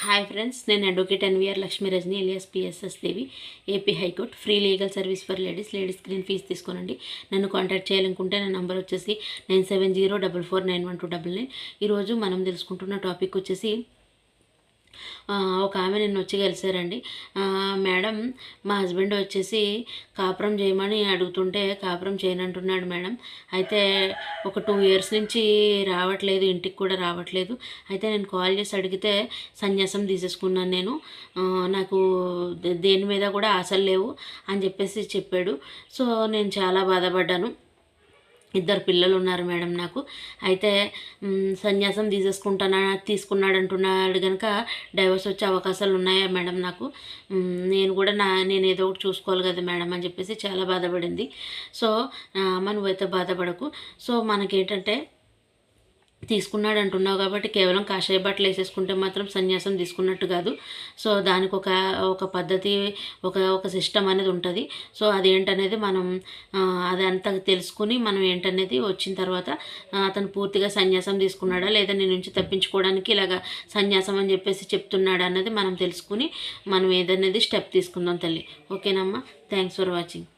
Hi friends, నేను advocate NVR Lakshmi Rajani alias PSS Devi, AP high court. Free legal service for ladies screen fee తీసుకోనండి. నన్ను contact చేయాలనుకుంటే నా number వచ్చేసి 9704491299. ఈరోజు మనం తెలుసుకుంటున్న టాపిక్ వచ్చేసి ఒక ఆమె నిన్న వచ్చి కలిసారండి. మేడం, మా హస్బెండ్ వచ్చేసి కాపురం చేయమని అడుగుతుంటే కాపురం చేయనంటున్నాడు మేడం. అయితే ఒక 2 years నుంచి రావట్లేదు, ఇంటికి కూడా రావట్లేదు. అయితే నేను కాల్ చేసి అడిగితే సన్యాసం తీసేసుకున్నాను నేను, నాకు దేని మీద కూడా ఆశలు లేవు అని చెప్పేసి చెప్పాడు. సో నేను చాలా బాధపడ్డాను. 2 పిల్లలు ఉన్నారు మేడం నాకు. అయితే సన్యాసం తీసుకున్నాడు అంటున్నాడు కనుక డైవర్స్ వచ్చే అవకాశాలు ఉన్నాయా మేడం నాకు? నేను ఏదో ఒకటి చూసుకోవాలి కదా మేడం అని చెప్పేసి చాలా బాధపడింది. సో నువ్వైతే బాధపడకు. సో మనకేంటంటే తీసుకున్నాడు అంటున్నావు కాబట్టి కేవలం కాషాయ బట్టలు వేసేసుకుంటే మాత్రం సన్యాసం తీసుకున్నట్టు కాదు. సో దానికి ఒక పద్ధతి, ఒక సిస్టమ్ అనేది ఉంటుంది. సో అదేంటనేది మనం అదంతా తెలుసుకుని మనం ఏంటనేది వచ్చిన తర్వాత అతను పూర్తిగా సన్యాసం తీసుకున్నాడా లేదా నీ నుంచి తప్పించుకోవడానికి ఇలాగ సన్యాసం అని చెప్పేసి చెప్తున్నాడా అన్నది మనం తెలుసుకుని మనం ఏదనేది స్టెప్ తీసుకుందాం తల్లి. ఓకేనమ్మా? Thanks for watching.